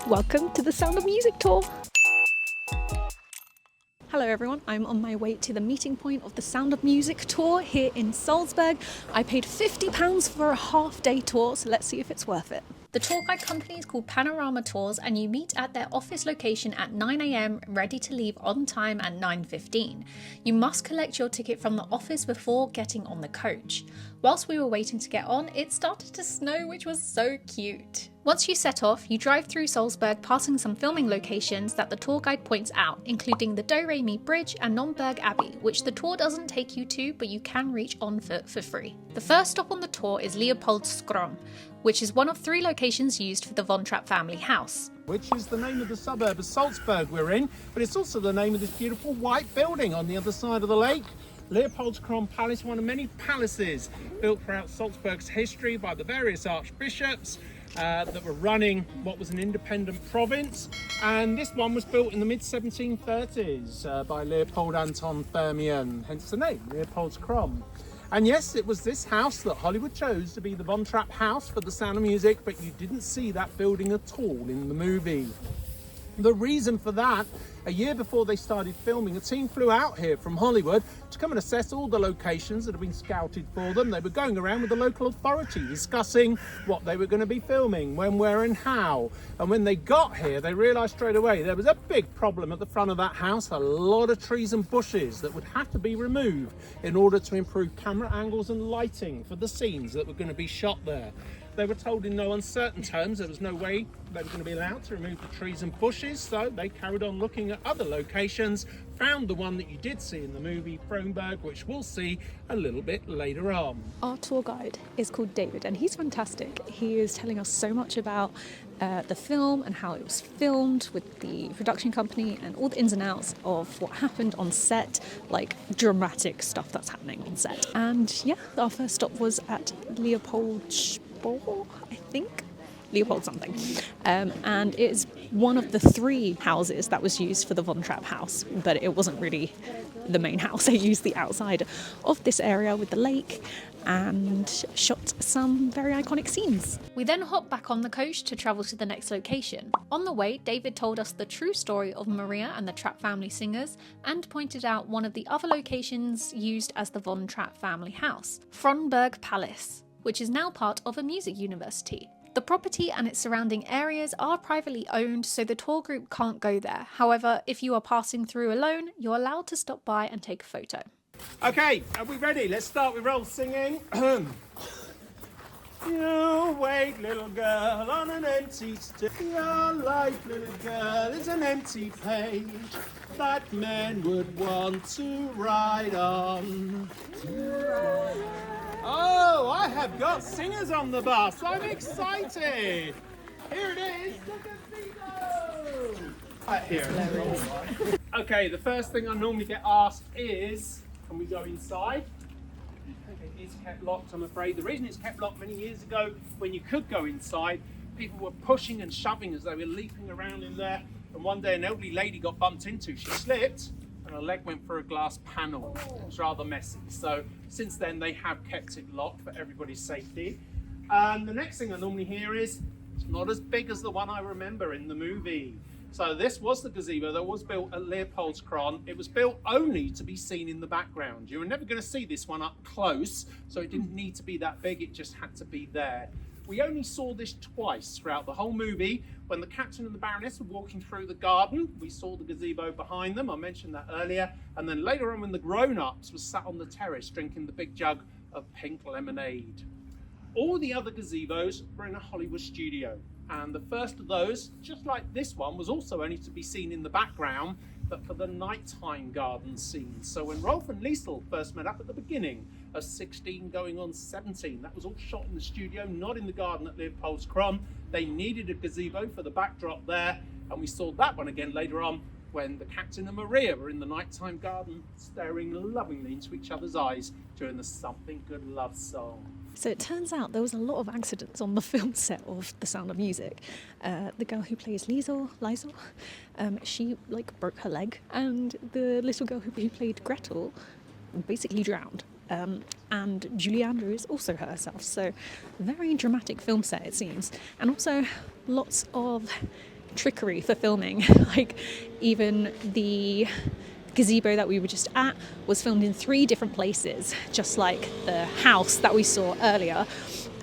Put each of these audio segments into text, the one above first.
Welcome to the Sound of Music tour. Hello everyone, I'm on my way to the meeting point of the Sound of Music tour here in Salzburg. I paid £50 for a half-day tour, so let's see if it's worth it. The tour guide company is called Panorama Tours, and you meet at their office location at 9 AM, ready to leave on time at 9:15. You must collect your ticket from the office before getting on the coach. Whilst we were waiting to get on, it started to snow, which was so cute. Once you set off, you drive through Salzburg, passing some filming locations that the tour guide points out, including the Do-Re-Mi Bridge and Nonnberg Abbey, which the tour doesn't take you to, but you can reach on foot for free. The first stop on the tour is Leopoldskron, which is one of 3 locations used for the von Trapp family house. Which is the name of the suburb of Salzburg we're in, but it's also the name of this beautiful white building on the other side of the lake. Leopoldskron Palace, one of many palaces built throughout Salzburg's history by the various archbishops that were running what was an independent province. And this one was built in the mid-1730s by Leopold Anton Firmian, hence the name, Leopoldskron. And yes, it was this house that Hollywood chose to be the Von Trapp house for The Sound of Music, but you didn't see that building at all in the movie. The reason for that, a year before they started filming, a team flew out here from Hollywood to come and assess all the locations that had been scouted for them. They were going around with the local authority discussing what they were going to be filming, when, where and how. And when they got here, they realised straight away there was a big problem at the front of that house, a lot of trees and bushes that would have to be removed in order to improve camera angles and lighting for the scenes that were going to be shot there. They were told in no uncertain terms there was no way they were going to be allowed to remove the trees and bushes, so they carried on looking at other locations, found the one that you did see in the movie, Frohnburg, which we'll see a little bit later on. Our tour guide is called David, and he's fantastic. He is telling us so much about the film and how it was filmed with the production company and all the ins and outs of what happened on set, like dramatic stuff that's happening on set. And yeah, our first stop was at Leopoldskron, I think. Leopold something. And it's one of the 3 houses that was used for the Von Trapp house, but it wasn't really the main house. They used the outside of this area with the lake and shot some very iconic scenes. We then hopped back on the coach to travel to the next location. On the way, David told us the true story of Maria and the Trapp family singers and pointed out one of the other locations used as the Von Trapp family house, Frohnburg Palace, which is now part of a music university. The property and its surrounding areas are privately owned, so the tour group can't go there. However, if you are passing through alone, you're allowed to stop by and take a photo. Okay, are we ready? Let's start with roll singing. You wait, little girl, on an empty street. Your life, little girl, is an empty page that men would want to ride on. Oh, I have got singers on the bus. I'm excited. Here it is, the Gazebo. Right here. Okay, the first thing I normally get asked is, can we go inside? It is kept locked, I'm afraid. The reason it's kept locked, many years ago, when you could go inside, people were pushing and shoving as they were leaping around in there. And one day an elderly lady got bumped into. She slipped and her leg went through a glass panel. It was rather messy. So since then they have kept it locked for everybody's safety. And the next thing I normally hear is, it's not as big as the one I remember in the movie. So this was the gazebo that was built at Leopoldskron. It was built only to be seen in the background. You were never going to see this one up close, so it didn't need to be that big, it just had to be there. We only saw this twice throughout the whole movie. When the captain and the baroness were walking through the garden, we saw the gazebo behind them, I mentioned that earlier. And then later on when the grown-ups were sat on the terrace drinking the big jug of pink lemonade. All the other gazebos were in a Hollywood studio. And the first of those, just like this one, was also only to be seen in the background, but for the nighttime garden scenes. So when Rolf and Liesl first met up at the beginning of 16 going on 17, that was all shot in the studio, not in the garden at Leopoldskron. They needed a gazebo for the backdrop there, and we saw that one again later on when the captain and Maria were in the nighttime garden staring lovingly into each other's eyes during the Something Good Love song. So it turns out there was a lot of accidents on the film set of The Sound of Music. The girl who plays Liesl, she broke her leg, and the little girl who played Gretel basically drowned. And Julie Andrews also hurt herself. So very dramatic film set, it seems. And also lots of trickery for filming. Like, even the gazebo that we were just at was filmed in 3 different places, just like the house that we saw earlier.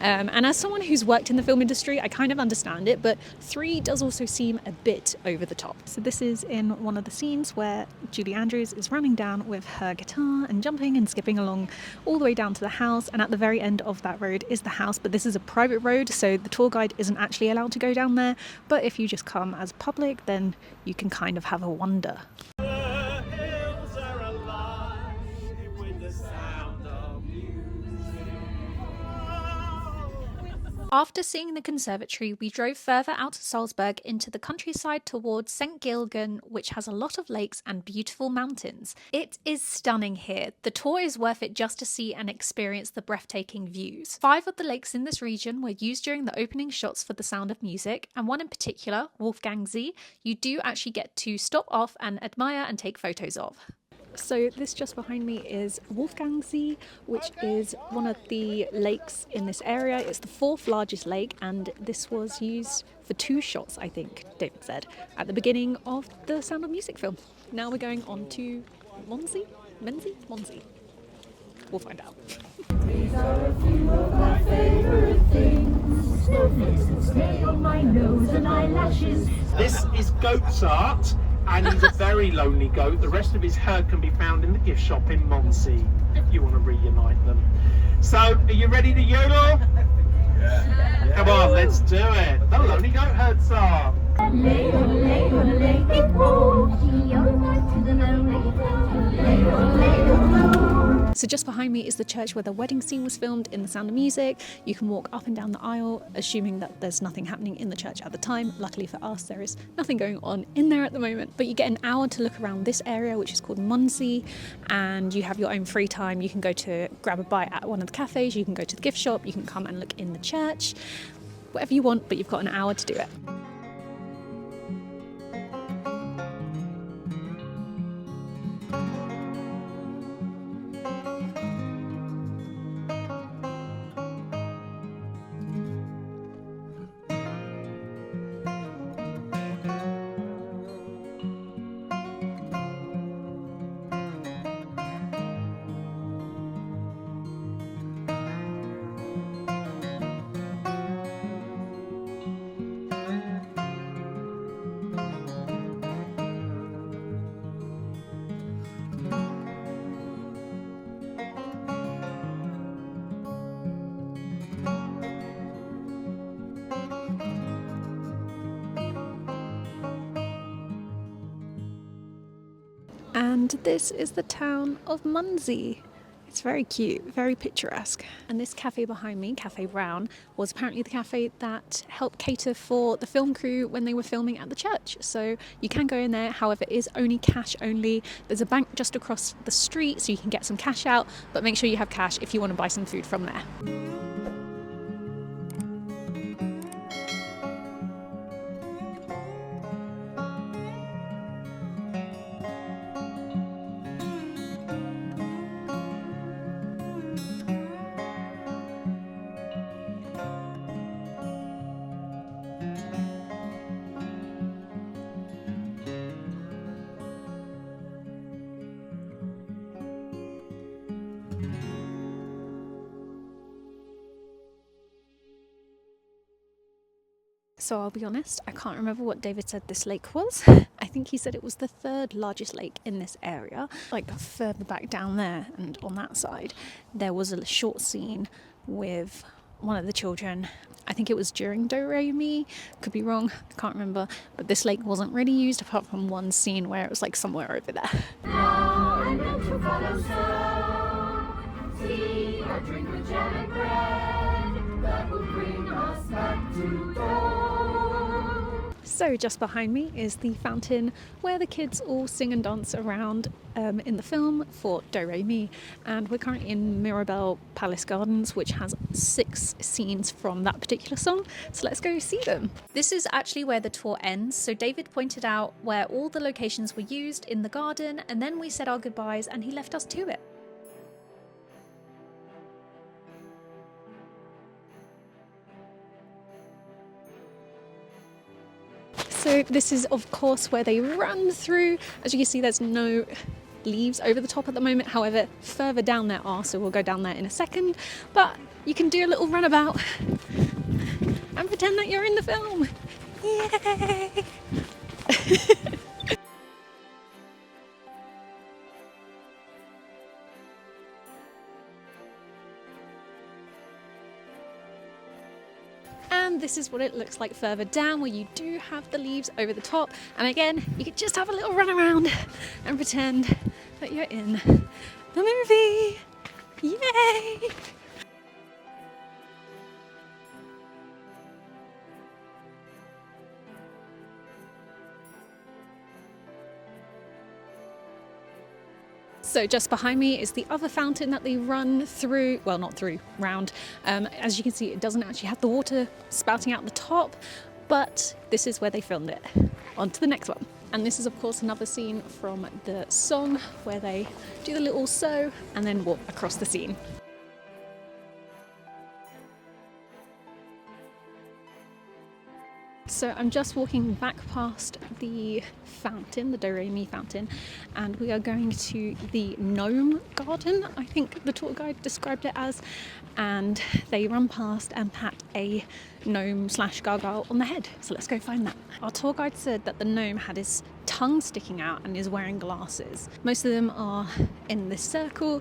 And as someone who's worked in the film industry, I kind of understand it, but 3 does also seem a bit over the top. So this is in one of the scenes where Julie Andrews is running down with her guitar and jumping and skipping along all the way down to the house, and at the very end of that road is the house, but this is a private road, so the tour guide isn't actually allowed to go down there, but if you just come as public, then you can kind of have a wander. After seeing the conservatory, we drove further out to Salzburg into the countryside towards St Gilgen, which has a lot of lakes and beautiful mountains. It is stunning here. The tour is worth it just to see and experience the breathtaking views. 5 of the lakes in this region were used during the opening shots for The Sound of Music, and one in particular, Wolfgangsee, you do actually get to stop off and admire and take photos of. So this just behind me is Wolfgangsee, which is one of the lakes in this area. It's the 4th largest lake, and this was used for 2 shots, I think, David said, at the beginning of the Sound of Music film. Now we're going on to Mondsee? We'll find out. These are a few of my favorite things. Snowflakes that stay on my nose and eyelashes. This is Goat's art, and he's a very lonely goat. The rest of his herd can be found in the gift shop in Mondsee, if you want to reunite them. So, are you ready to yodel? Yeah. Come on, let's do it. The lonely goat herd song. So just behind me is the church where the wedding scene was filmed in The Sound of Music. You can walk up and down the aisle, assuming that there's nothing happening in the church at the time. Luckily for us, there is nothing going on in there at the moment. But you get an hour to look around this area, which is called Mondsee, and you have your own free time. You can go to grab a bite at one of the cafes, you can go to the gift shop, you can come and look in the church, whatever you want, but you've got an hour to do it. And this is the town of Mondsee. It's very cute, very picturesque. And this cafe behind me, Cafe Brown, was apparently the cafe that helped cater for the film crew when they were filming at the church. So you can go in there, however, it is only cash only. There's a bank just across the street, so you can get some cash out, but make sure you have cash if you want to buy some food from there. So I'll be honest, I can't remember what David said this lake was. I think he said it was the 3rd largest lake in this area. Like further back down there and on that side, there was a short scene with one of the children. I think it was during Do Re Mi, could be wrong, I can't remember. But this lake wasn't really used apart from one scene where it was like somewhere over there. Now I'm meant to follow so. See, I drink the jam and bread that will bring us back to dawn. So just behind me is the fountain where the kids all sing and dance around in the film for Do Re Mi, and we're currently in Mirabell Palace Gardens, which has 6 scenes from that particular song, so let's go see them. This is actually where the tour ends, so David pointed out where all the locations were used in the garden, and then we said our goodbyes and he left us to it. So this is of course where they run through. As you can see, there's no leaves over the top at the moment. However, further down there are, so we'll go down there in a second. But you can do a little runabout and pretend that you're in the film. Yay! And this is what it looks like further down, where you do have the leaves over the top. And again, you could just have a little run around and pretend that you're in the movie. Yay! So just behind me is the other fountain that they run through, well, not through, round. As you can see, it doesn't actually have the water spouting out the top, but this is where they filmed it. On to the next one. And this is of course another scene from the song where they do the little sew and then walk across the scene. So I'm just walking back past the fountain, the Do-Re-Mi fountain, and we are going to the gnome garden, I think the tour guide described it as, and they run past and pat a gnome / gargoyle on the head. So let's go find that. Our tour guide said that the gnome had his tongue sticking out and is wearing glasses. Most of them are in this circle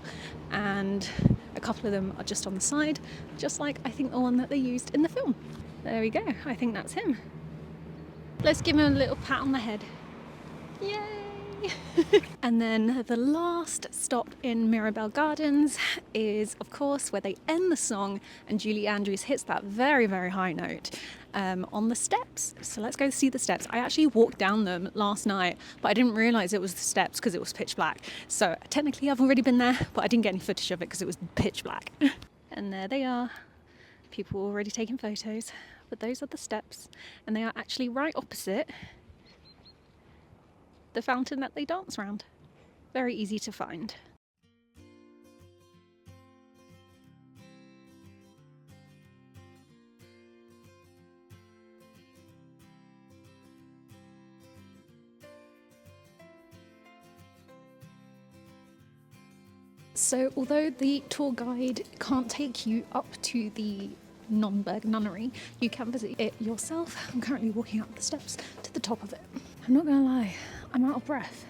and a couple of them are just on the side, just like I think the one that they used in the film. There we go, I think that's him. Let's give him a little pat on the head. Yay! And then the last stop in Mirabell Gardens is, of course, where they end the song and Julie Andrews hits that very, very high note on the steps. So let's go see the steps. I actually walked down them last night, but I didn't realise it was the steps because it was pitch black. So technically I've already been there, but I didn't get any footage of it because it was pitch black. And there they are. People were already taking photos. But those are the steps, and they are actually right opposite the fountain that they dance around. Very easy to find. So although the tour guide can't take you up to the Nonnberg Nunnery, you can visit it yourself. I'm currently walking up the steps to the top of it. I'm not gonna lie, I'm out of breath.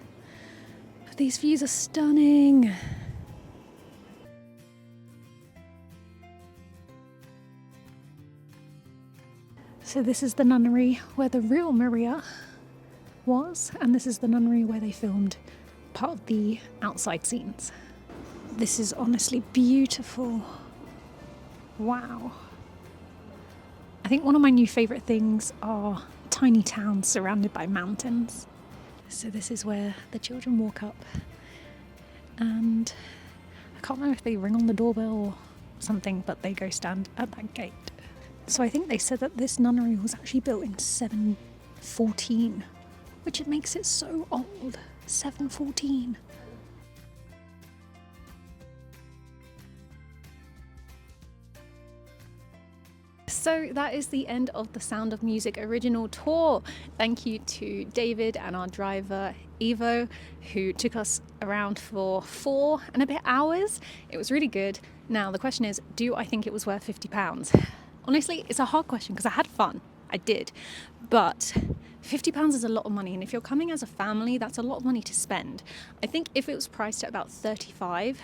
But these views are stunning. So this is the nunnery where the real Maria was, and this is the nunnery where they filmed part of the outside scenes. This is honestly beautiful. Wow. I think one of my new favourite things are tiny towns surrounded by mountains. So this is where the children walk up, and I can't remember if they ring on the doorbell or something, but they go stand at that gate. So I think they said that this nunnery was actually built in 714, which it makes it so old. 714. So that is the end of the Sound of Music original tour. Thank you to David and our driver Evo, who took us around for 4 and a bit hours. It was really good. Now the question is, do I think it was worth £50? Honestly, it's a hard question because I had fun. I did. But £50 is a lot of money, and if you're coming as a family, that's a lot of money to spend. I think if it was priced at about 35,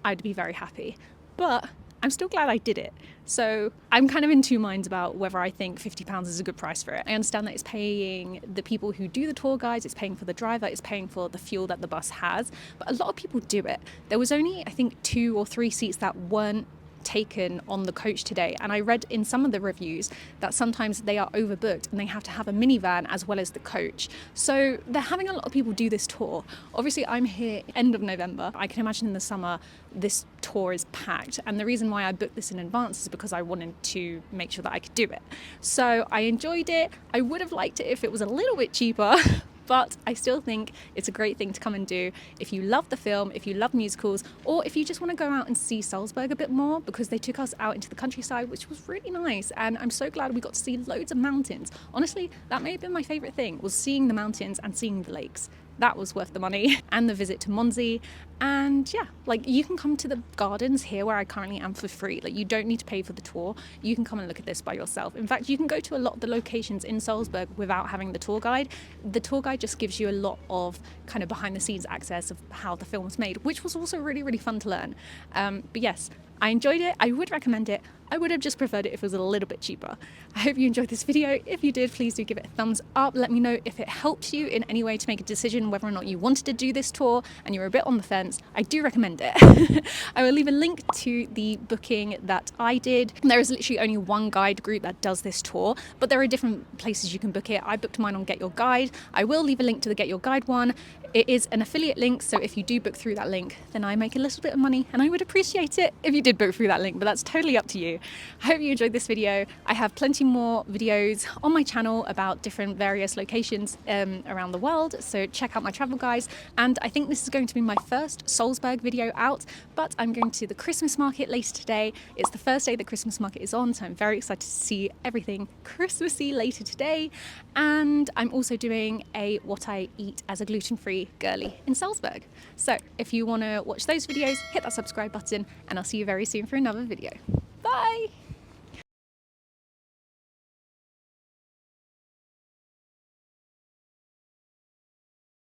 I'd be very happy. But I'm still glad I did it. So I'm kind of in two minds about whether I think £50 is a good price for it. I understand that it's paying the people who do the tour guides, it's paying for the driver, it's paying for the fuel that the bus has, but a lot of people do it. There was only, I think, 2 or 3 seats that weren't taken on the coach today, and I read in some of the reviews that sometimes they are overbooked and they have to have a minivan as well as the coach. So they're having a lot of people do this tour. Obviously I'm here end of November. I can imagine in the summer this tour is packed, and the reason why I booked this in advance is because I wanted to make sure that I could do it. So I enjoyed it. I would have liked it if it was a little bit cheaper, but I still think it's a great thing to come and do if you love the film, if you love musicals, or if you just want to go out and see Salzburg a bit more, because they took us out into the countryside, which was really nice. And I'm so glad we got to see loads of mountains. Honestly, that may have been my favourite thing, was seeing the mountains and seeing the lakes. That was worth the money, and the visit to Mondsee. And yeah, like, you can come to the gardens here where I currently am for free. Like, you don't need to pay for the tour. You can come and look at this by yourself. In fact, you can go to a lot of the locations in Salzburg without having the tour guide. The tour guide just gives you a lot of kind of behind the scenes access of how the film was made, which was also really, really fun to learn. But yes, I enjoyed it. I would recommend it. I would have just preferred it if it was a little bit cheaper. I hope you enjoyed this video. If you did, please do give it a thumbs up. Let me know if it helped you in any way to make a decision whether or not you wanted to do this tour and you were a bit on the fence. I do recommend it. I will leave a link to the booking that I did. There is literally only one guide group that does this tour, but there are different places you can book it. I booked mine on Get Your Guide. I will leave a link to the Get Your Guide one. It is an affiliate link, so if you do book through that link, then I make a little bit of money, and I would appreciate it if you did book through that link, but that's totally up to you. I hope you enjoyed this video. I have plenty more videos on my channel about different various locations around the world, so check out my travel guides. And I think this is going to be my first Salzburg video out, but I'm going to the Christmas market later today. It's the first day the Christmas market is on, so I'm very excited to see everything Christmassy later today. And I'm also doing a what I eat as a gluten-free girly in Salzburg. So if you want to watch those videos, hit that subscribe button, and I'll see you very soon for another video. Bye!